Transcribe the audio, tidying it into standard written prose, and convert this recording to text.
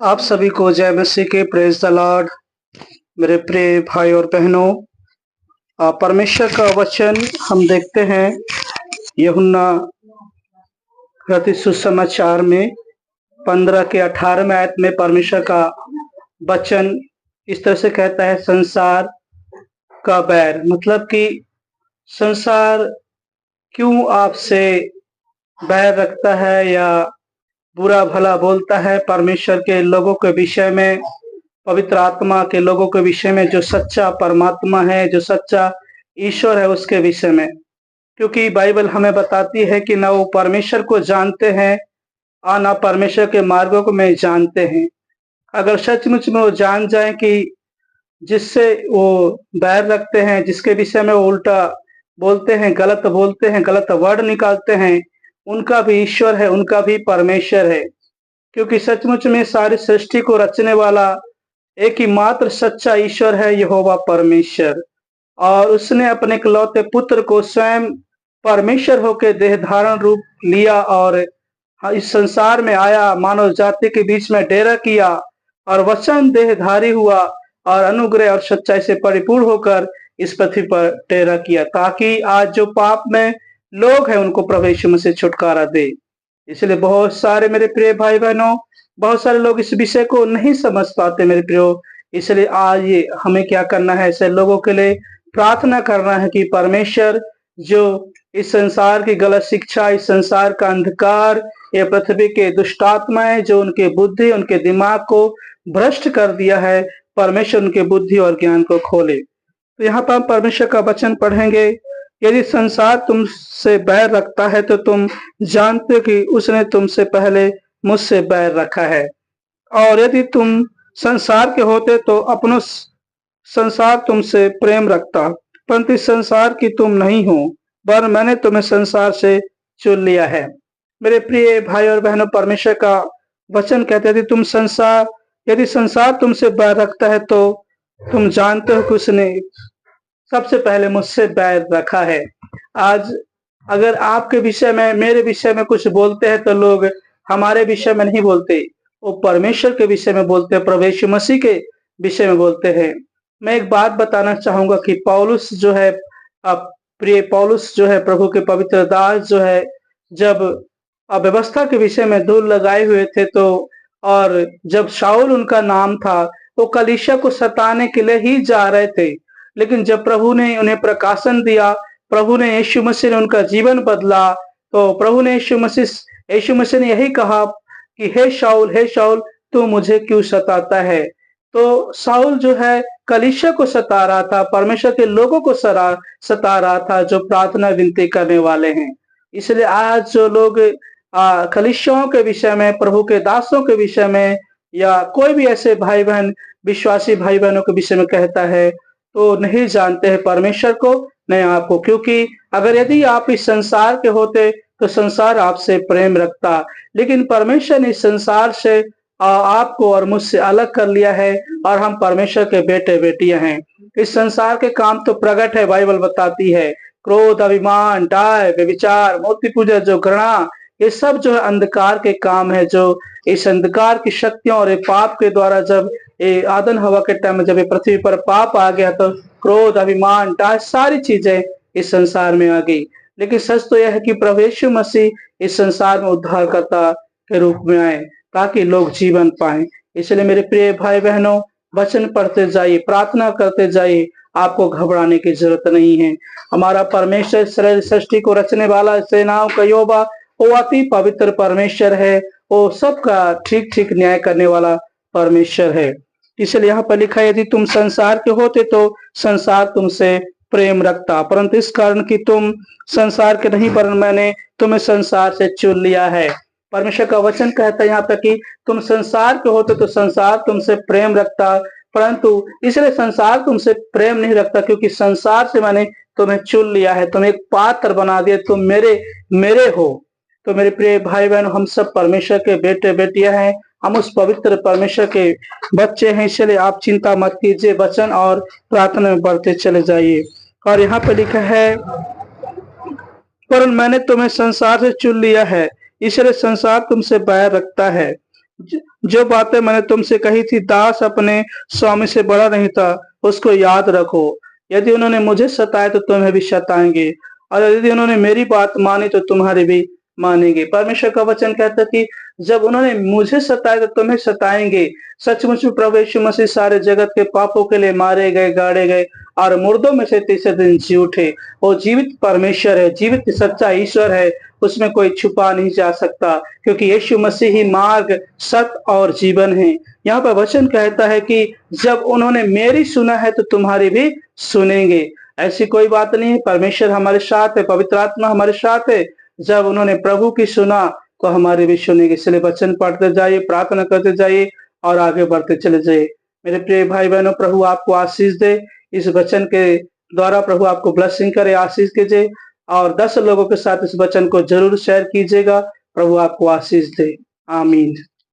आप सभी को जय मसीह के प्रेज द लॉर्ड। मेरे प्रिय भाई और बहनों, परमेश्वर का वचन हम देखते हैं यूहन्ना रचित सुसमाचार में 15 के 18 आयत में परमेश्वर का वचन इस तरह से कहता है, संसार का बैर, मतलब कि संसार क्यों आपसे बैर रखता है या बुरा भला बोलता है परमेश्वर के लोगों के विषय में, पवित्र आत्मा के लोगों के विषय में, जो सच्चा परमात्मा है, जो सच्चा ईश्वर है, उसके विषय में। क्योंकि बाइबल हमें बताती है कि ना वो परमेश्वर को जानते हैं और ना परमेश्वर के मार्गों को में जानते हैं। अगर सचमुच में वो जान जाए कि जिससे वो बैर रखते हैं, जिसके विषय में वो उल्टा बोलते हैं, गलत बोलते हैं, गलत वर्ड निकालते हैं, उनका भी ईश्वर है, उनका भी परमेश्वर है। क्योंकि सचमुच में सारी सृष्टि को रचने वाला एक ही मात्र सच्चा ईश्वर है, यहोवा परमेश्वर। और उसने अपने इकलौते पुत्र को स्वयं परमेश्वर होकर देह धारण रूप लिया और इस संसार में आया, मानव जाति के बीच में डेरा किया और वचन देहधारी हुआ और अनुग्रह और सच्चाई से परिपूर्ण होकर इस पृथ्वी पर डेरा किया, ताकि आज जो पाप में लोग हैं उनको प्रभु यीशु मसीह से छुटकारा दे। इसलिए बहुत सारे मेरे प्रिय भाई बहनों, बहुत सारे लोग इस विषय को नहीं समझ पाते मेरे प्रियो। इसलिए आज ये हमें क्या करना है, ऐसे लोगों के लिए प्रार्थना करना है कि परमेश्वर जो इस संसार की गलत शिक्षा, इस संसार का अंधकार, ये पृथ्वी के दुष्टात्माएं जो उनके बुद्धि, उनके दिमाग को भ्रष्ट कर दिया है, परमेश्वर उनके बुद्धि और ज्ञान को खोले। तो यहाँ पर हम परमेश्वर का वचन पढ़ेंगे। यदि संसार तुमसे बैर रखता है तो तुम जानते हो कि उसने तुमसे पहले मुझसे बैर रखा है। और यदि तुम संसार के होते तो अपनो संसार तुमसे प्रेम रखता, परंतु इस संसार की तुम नहीं हो, पर मैंने तुम्हें संसार से चुन लिया है। मेरे प्रिय भाई और बहनों, परमेश्वर का वचन कहते हैं, यदि संसार तुमसे बैर रखता है तो तुम जानते हो कि उसने सबसे पहले मुझसे बैर रखा है। आज अगर आपके विषय में, मेरे विषय में कुछ बोलते हैं तो लोग हमारे विषय में नहीं बोलते, वो परमेश्वर के विषय में बोलते हैं, प्रभु यीशु मसीह के विषय में बोलते हैं। मैं एक बात बताना चाहूंगा कि पौलुस जो है, प्रिय पौलुस जो है, प्रभु के पवित्र दास जो है, जब व्यवस्था के विषय में धूल लगाए हुए थे तो, और जब शाऊल उनका नाम था, वो कलीसिया को सताने के लिए ही जा रहे थे। लेकिन जब प्रभु ने उन्हें प्रकाशन दिया, प्रभु ने यीशु मसीह ने उनका जीवन बदला, तो प्रभु ने यीशु मसीह ने यही कहा कि हे शाऊल तू मुझे क्यों सताता है। तो शाऊल जो है कलीसिया को सता रहा था, परमेश्वर के लोगों को सता रहा था जो प्रार्थना विनती करने वाले हैं। इसलिए आज जो लोग कलीसियाओं के विषय में, प्रभु के दासों के विषय में, या कोई भी ऐसे भाई बहन, विश्वासी भाई बहनों के विषय में कहता है, तो नहीं जानते हैं परमेश्वर को, नहीं आपको। क्योंकि अगर यदि आप इस संसार के होते तो संसार आपसे प्रेम रखता, लेकिन परमेश्वर ने इस संसार से आपको और मुझसे अलग कर लिया है और हम परमेश्वर के बेटे बेटियां हैं। इस संसार के काम तो प्रकट है, बाइबल बताती है, क्रोध, अभिमान, डाय, व्यभिचार, मूर्ति पूजा, जो घृणा, ये सब जो है अंधकार के काम है। जो इस अंधकार की शक्तियों और पाप के द्वारा जब आदम हवा के टाइम में जब ये पृथ्वी पर पाप आ गया तो क्रोध, अभिमान, डाय, सारी चीजें इस संसार में आ गई। लेकिन सच तो यह है कि प्रभु यीशु मसीह इस संसार में उद्धारकर्ता के रूप में आए ताकि लोग जीवन पाएं। इसलिए मेरे प्रिय भाई बहनों, वचन पढ़ते जाइए, प्रार्थना करते जाइए, आपको घबराने की जरूरत नहीं है। हमारा परमेश्वर सृष्टि को रचने वाला, सेनाओं का यहोवा, वो अति पवित्र परमेश्वर है, वो सबका ठीक ठीक न्याय करने वाला परमेश्वर है। इसलिए यहाँ पर लिखा है, यदि तुम संसार के होते तो संसार तुमसे प्रेम रखता, परंतु इस कारण कि तुम संसार के नहीं, पर मैंने तुम्हें संसार से चुन लिया है। परमेश्वर का वचन कहता है यहाँ पर कि तुम संसार के होते तो संसार तुमसे प्रेम रखता, परंतु इसलिए संसार तुमसे प्रेम नहीं रखता क्योंकि संसार से मैंने तुम्हें चुन लिया है, तुम्हें एक पात्र बना दिया, तुम मेरे हो। तो मेरे प्रिय भाई बहन, हम सब परमेश्वर के बेटे बेटियां हैं, हम उस पवित्र परमेश्वर के बच्चे हैं। इसलिए आप चिंता मत कीजिए, वचन और प्रार्थना में बढ़ते चले जाइए। और यहाँ पे लिखा है, पर मैंने तुम्हें संसार से चुन लिया है, इसलिए संसार तुमसे बैर रखता है। जो बातें मैंने तुमसे कही थी, दास अपने स्वामी से बड़ा नहीं था, उसको याद रखो। यदि उन्होंने मुझे सताया तो तुम्हें भी सताएंगे, और यदि उन्होंने मेरी बात मानी तो तुम्हारी भी मानेंगे। परमेश्वर का वचन कहता है कि जब उन्होंने मुझे सताया तो तुम्हें सताएंगे। सचमुच में प्रभु यीशु मसीह सारे जगत के पापों के लिए मारे गए, गाड़े गए और मुर्दों में से तीसरे दिन जी उठे। वो जीवित परमेश्वर है, जीवित सच्चा ईश्वर है, उसमें कोई छुपा नहीं जा सकता, क्योंकि यीशु मसीह ही मार्ग, सत्य और जीवन है। यहाँ पर वचन कहता है कि जब उन्होंने मेरी सुना है तो तुम्हारी भी सुनेंगे। ऐसी कोई बात नहीं है, परमेश्वर हमारे साथ है, पवित्र आत्मा हमारे साथ है। जब उन्होंने प्रभु की सुना तो हमारे भी सुनेंगे। इसलिए वचन पढ़ते जाइए, प्रार्थना करते जाइए और आगे बढ़ते चले जाइए। मेरे प्रिय भाई बहनों, प्रभु आपको आशीष दे। इस वचन के द्वारा प्रभु आपको ब्लेसिंग करे, आशीष कीजिए, और 10 लोगों के साथ इस वचन को जरूर शेयर कीजिएगा। प्रभु आपको आशीष दे। आमीन।